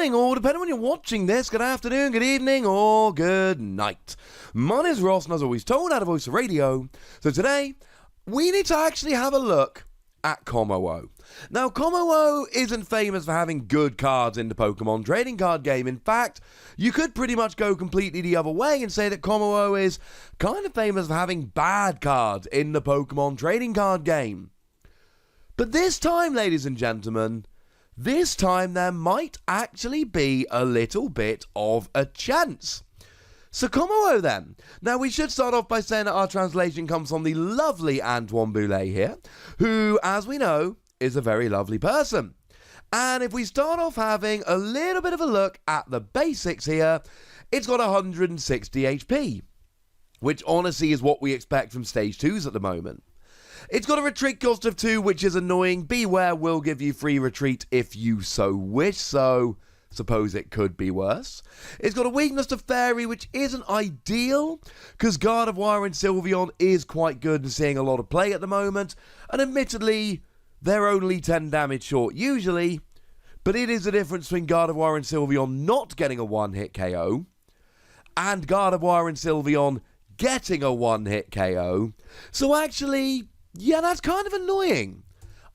morning, or depending on when you're watching this, good afternoon, good evening, or good night. My name's Ross, and as always told, out of Voice of Radio. So today, we need to actually have a look at Kommo-o. Now, Kommo-o isn't famous for having good cards in the Pokemon trading card game. In fact, you could pretty much go completely the other way and say that Kommo-o is kind of famous for having bad cards in the Pokemon trading card game. But this time, ladies and gentlemen, this time there might actually be a little bit of a chance. So Kommo-o then. Now we should start off by saying that our translation comes from the lovely Antoine Boulet here, who, as we know, is a very lovely person. And if we start off having a little bit of a look at the basics here, it's got 160 HP, which honestly is what we expect from Stage 2s at the moment. It's got a retreat cost of 2, which is annoying. Beware will give you free retreat if you so wish, so suppose it could be worse. It's got a weakness to Fairy, which isn't ideal, because Gardevoir and Sylveon is quite good and seeing a lot of play at the moment, and admittedly, they're only 10 damage short usually, but it is the difference between Gardevoir and Sylveon not getting a one-hit KO, and Gardevoir and Sylveon getting a one-hit KO, so actually, yeah, that's kind of annoying.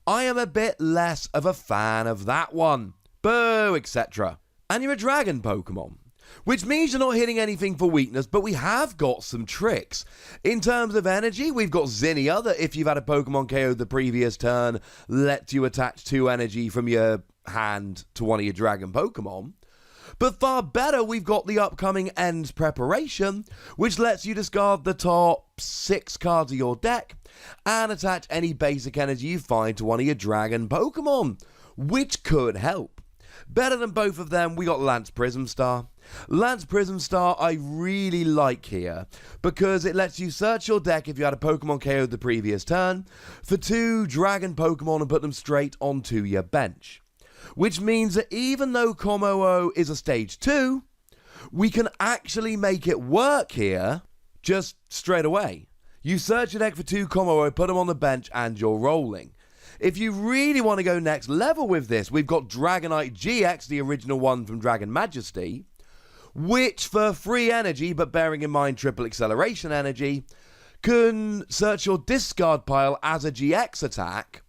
I am a bit less of a fan of that one. Boo, etc. And you're a dragon Pokemon, which means you're not hitting anything for weakness, but we have got some tricks. In terms of energy, we've got Zinnia, that if you've had a Pokemon KO the previous turn, lets you attach 2 energy from your hand to one of your dragon Pokemon. But far better, we've got the upcoming End's Preparation, which lets you discard the top 6 cards of your deck and attach any basic energy you find to one of your dragon Pokemon, which could help. Better than both of them, we got Lance Prism Star. Lance Prism Star I really like here, because it lets you search your deck if you had a Pokemon KO the previous turn for 2 dragon Pokemon and put them straight onto your bench. Which means that even though Kommo-o is a Stage 2, we can actually make it work here just straight away. You search your deck for 2 Kommo-o, put them on the bench, and you're rolling. If you really want to go next level with this, we've got Dragonite GX, the original one from Dragon Majesty, which for free energy, but bearing in mind triple acceleration energy, can search your discard pile as a GX attack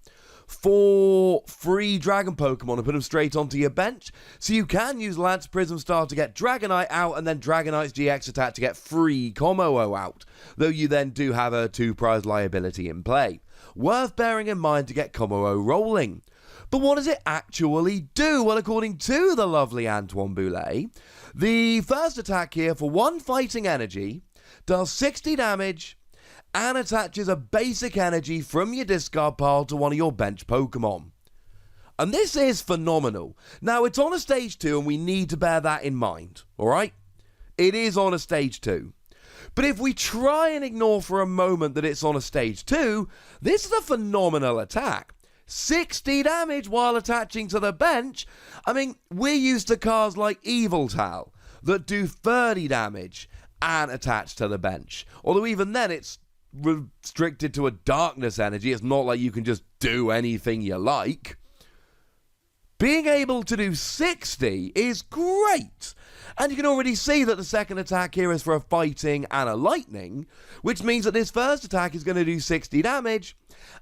for free dragon Pokemon and put them straight onto your bench. So you can use Lance Prism Star to get Dragonite out and then Dragonite's GX attack to get free Kommo-o out, though you then do have a 2 prize liability in play. Worth bearing in mind to get Kommo-o rolling. But what does it actually do? Well, according to the lovely Antoine Boulet, the first attack here for 1 fighting energy does 60 damage and attaches a basic energy from your discard pile to one of your bench Pokemon. And this is phenomenal. Now, it's on a Stage 2 and we need to bear that in mind, alright? It is on a Stage 2. But if we try and ignore for a moment that it's on a Stage 2, this is a phenomenal attack. 60 damage while attaching to the bench. I mean, we're used to cards like Eviltal that do 30 damage and attach to the bench. Although even then it's restricted to a darkness energy. It's not like you can just do anything you like. Being able to do 60 is great. And you can already see that the second attack here is for a fighting and a lightning, which means that this first attack is going to do 60 damage,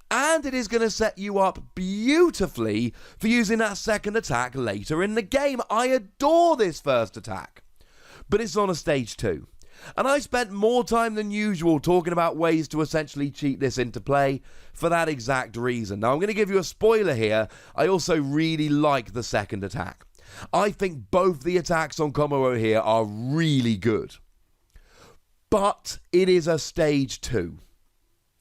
and it is going to set you up beautifully for using that second attack later in the game. I adore this first attack, but it's on a Stage 2. And I spent more time than usual talking about ways to essentially cheat this into play for that exact reason. Now, I'm going to give you a spoiler here. I also really like the second attack. I think both the attacks on Kommo-o here are really good. But it is a Stage 2.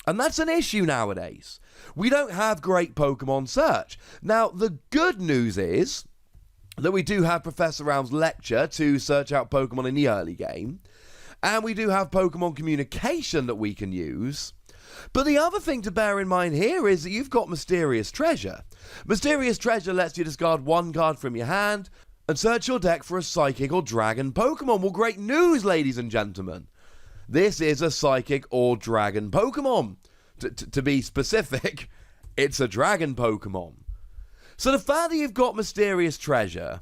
And that's an issue nowadays. We don't have great Pokemon search. Now, the good news is that we do have Professor Round's lecture to search out Pokemon in the early game. And we do have Pokemon communication that we can use. But the other thing to bear in mind here is that you've got Mysterious Treasure. Mysterious Treasure lets you discard 1 card from your hand and search your deck for a Psychic or Dragon Pokemon. Well, great news, ladies and gentlemen. This is a Psychic or Dragon Pokemon. To be specific, it's a Dragon Pokemon. So the fact that you've got Mysterious Treasure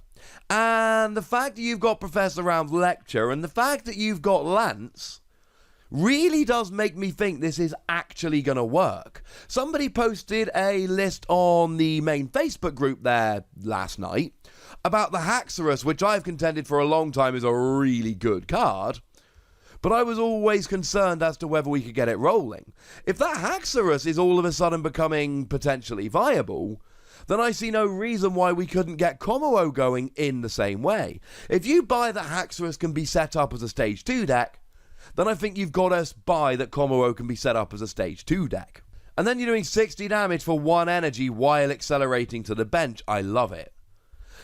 And the fact that you've got Professor Round's lecture and the fact that you've got Lance really does make me think this is actually going to work. Somebody posted a list on the main Facebook group there last night about the Haxorus, which I've contended for a long time is a really good card. But I was always concerned as to whether we could get it rolling. If that Haxorus is all of a sudden becoming potentially viable, then I see no reason why we couldn't get Kommo-o going in the same way. If you buy that Haxorus can be set up as a Stage 2 deck, then I think you've got to buy that Kommo-o can be set up as a Stage 2 deck. And then you're doing 60 damage for 1 energy while accelerating to the bench. I love it.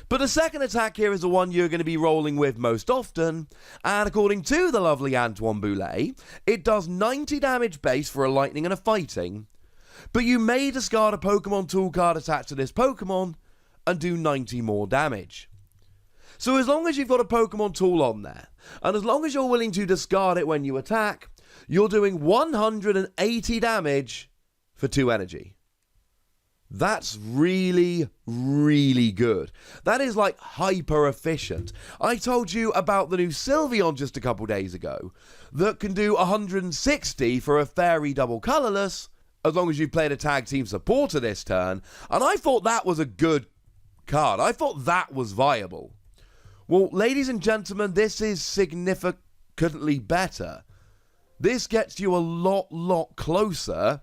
But the second attack here is the one you're going to be rolling with most often, and according to the lovely Antoine Boulet, it does 90 damage base for a lightning and a fighting, but you may discard a Pokemon tool card attached to this Pokemon and do 90 more damage. So as long as you've got a Pokemon tool on there, and as long as you're willing to discard it when you attack, you're doing 180 damage for 2 energy. That's really, really good. That is like hyper efficient. I told you about the new Sylveon just a couple days ago that can do 160 for a fairy double colorless as long as you've played a tag team supporter this turn, and I thought that was a good card. I thought that was viable. Well, ladies and gentlemen, this is significantly better. This gets you a lot closer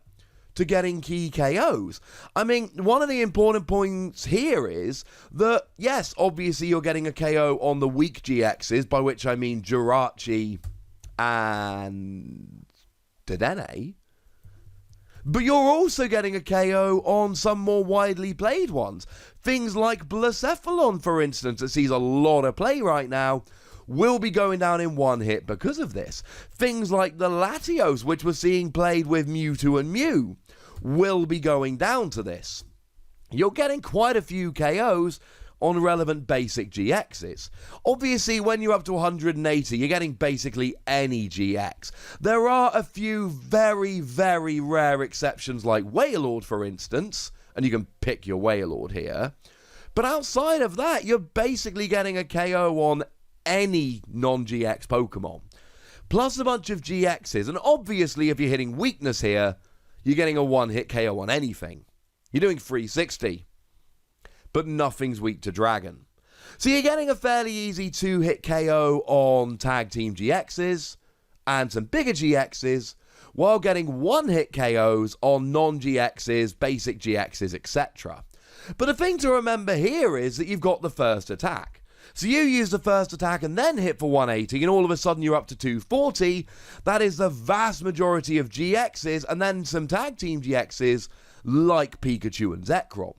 to getting key KOs. I mean, one of the important points here is that, yes, obviously you're getting a KO on the weak GXs, by which I mean Jirachi and Dedenne, but you're also getting a KO on some more widely played ones. Things like Blacephalon, for instance, that sees a lot of play right now, will be going down in 1 hit because of this. Things like the Latios, which we're seeing played with Mewtwo and Mew, will be going down to this. You're getting quite a few KOs on relevant basic GXs. Obviously, when you're up to 180, you're getting basically any GX. There are a few very, very rare exceptions like Wailord, for instance, and you can pick your Wailord here. But outside of that, you're basically getting a KO on any non-GX Pokemon. Plus a bunch of GXs, and obviously if you're hitting weakness here, you're getting a 1-hit KO on anything. You're doing 360. But nothing's weak to Dragon. So you're getting a fairly easy 2-hit KO on Tag Team GXs and some bigger GXs, while getting 1-hit KOs on non-GXs, basic GXs, etc. But the thing to remember here is that you've got the first attack. So you use the first attack and then hit for 180, and all of a sudden you're up to 240. That is the vast majority of GXs, and then some Tag Team GXs like Pikachu and Zekrom.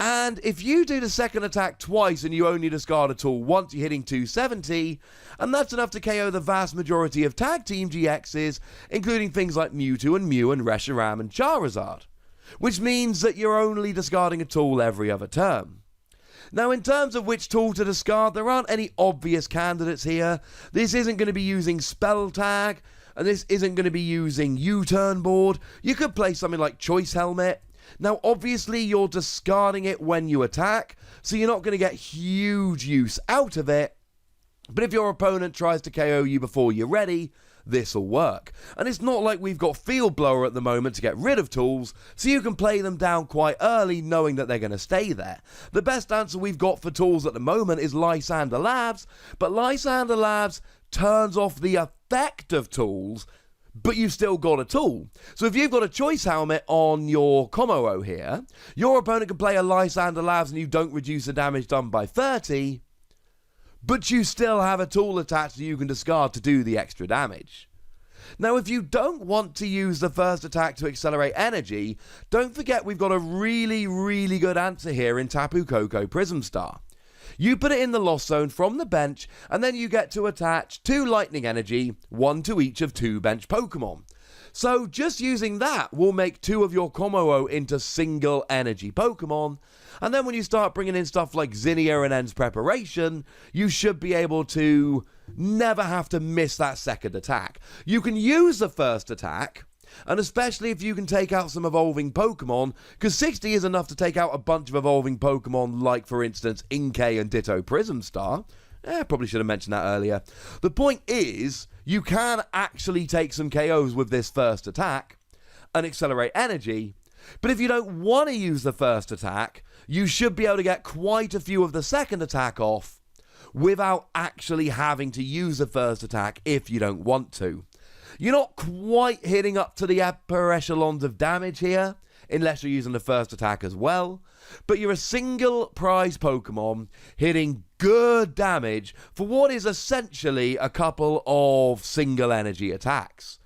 And if you do the second attack twice and you only discard a tool once, you're hitting 270, and that's enough to KO the vast majority of Tag Team GXs, including things like Mewtwo and Mew and Reshiram and Charizard, which means that you're only discarding a tool every other turn. Now, in terms of which tool to discard, there aren't any obvious candidates here. This isn't going to be using Spell Tag, and this isn't going to be using U-Turn Board. You could play something like Choice Helmet. Now, obviously, you're discarding it when you attack, so you're not going to get huge use out of it. But if your opponent tries to KO you before you're ready, this'll work. And it's not like we've got Field Blower at the moment to get rid of tools, so you can play them down quite early knowing that they're going to stay there. The best answer we've got for tools at the moment is Lysander Labs, but Lysander Labs turns off the effect of tools, but you've still got a tool. So if you've got a Choice Helmet on your Kommo-o here, your opponent can play a Lysander Labs and you don't reduce the damage done by 30, but you still have a tool attached that you can discard to do the extra damage. Now, if you don't want to use the first attack to accelerate energy, don't forget we've got a really, really good answer here in Tapu Koko Prism Star. You put it in the Lost Zone from the bench, and then you get to attach 2 lightning energy, 1 to each of 2 bench Pokemon. So just using that will make 2 of your Kommo-o into single energy Pokemon, and then when you start bringing in stuff like Zinnia and End's Preparation, you should be able to never have to miss that second attack. You can use the first attack, And especially if you can take out some evolving Pokemon, because 60 is enough to take out a bunch of evolving Pokemon like, for instance, Inkay and Ditto Prism Star. Probably should have mentioned that earlier. The point is, you can actually take some KOs with this first attack and accelerate energy. But if you don't want to use the first attack, you should be able to get quite a few of the second attack off without actually having to use the first attack if you don't want to. You're not quite hitting up to the upper echelons of damage here, unless you're using the first attack as well, but you're a single prize Pokemon hitting good damage for what is essentially a couple of single energy attacks.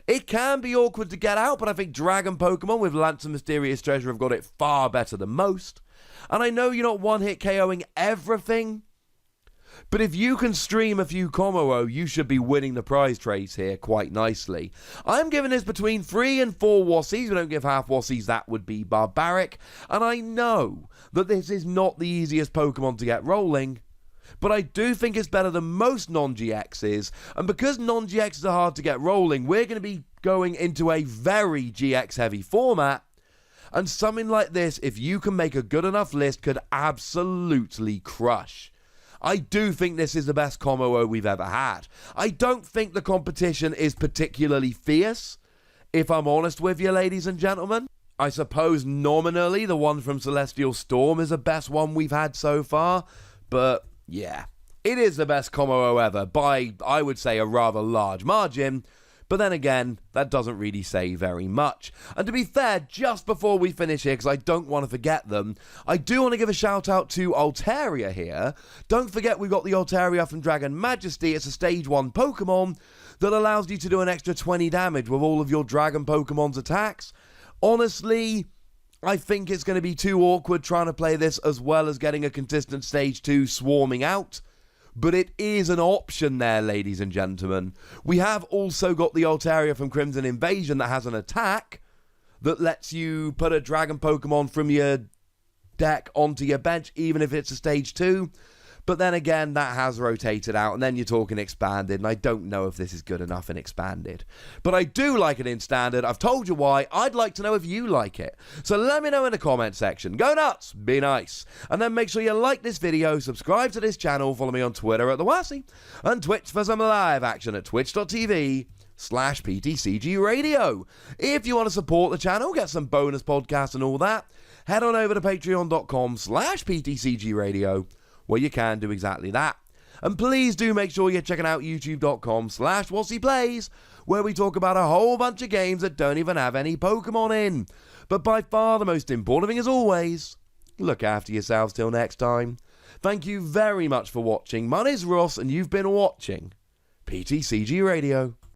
It can be awkward to get out, but I think Dragon Pokemon with Lance and Mysterious Treasure have got it far better than most. And I know you're not one-hit KOing everything, but if you can stream a few Kommo-o, you should be winning the prize trace here quite nicely. I'm giving this between 3 and 4 Wassies. We don't give half Wassies, that would be barbaric. And I know that this is not the easiest Pokemon to get rolling, but I do think it's better than most non-GXs. And because non-GXs are hard to get rolling, we're going to be going into a very GX-heavy format. And something like this, if you can make a good enough list, could absolutely crush. I do think this is the best Kommo-o we've ever had. I don't think the competition is particularly fierce, if I'm honest with you, ladies and gentlemen. I suppose nominally the one from Celestial Storm is the best one we've had so far, but yeah, it is the best Kommo-o ever by, I would say, a rather large margin. But then again, that doesn't really say very much. And to be fair, just before we finish here, because I don't want to forget them, I do want to give a shout out to Altaria here. Don't forget we've got the Altaria from Dragon Majesty. It's a stage 1 Pokemon that allows you to do an extra 20 damage with all of your Dragon Pokemon's attacks. Honestly, I think it's going to be too awkward trying to play this as well as getting a consistent stage 2 swarming out. But it is an option there, ladies and gentlemen. We have also got the Altaria from Crimson Invasion that has an attack that lets you put a Dragon Pokemon from your deck onto your bench, even if it's a stage 2. But then again, that has rotated out, and then you're talking expanded, and I don't know if this is good enough in expanded. But I do like it in standard. I've told you why. I'd like to know if you like it. So let me know in the comment section. Go nuts, be nice. And then make sure you like this video, subscribe to this channel, follow me on Twitter at @TheWassie, and Twitch for some live action at twitch.tv/PTCGRadio. If you want to support the channel, get some bonus podcasts and all that, head on over to patreon.com/PTCGRadio. where you can do exactly that. And please do make sure you're checking out youtube.com/WassiePlays, where we talk about a whole bunch of games that don't even have any Pokemon in. But by far the most important thing, as always, look after yourselves till next time. Thank you very much for watching. My name's Ross, and you've been watching PTCG Radio.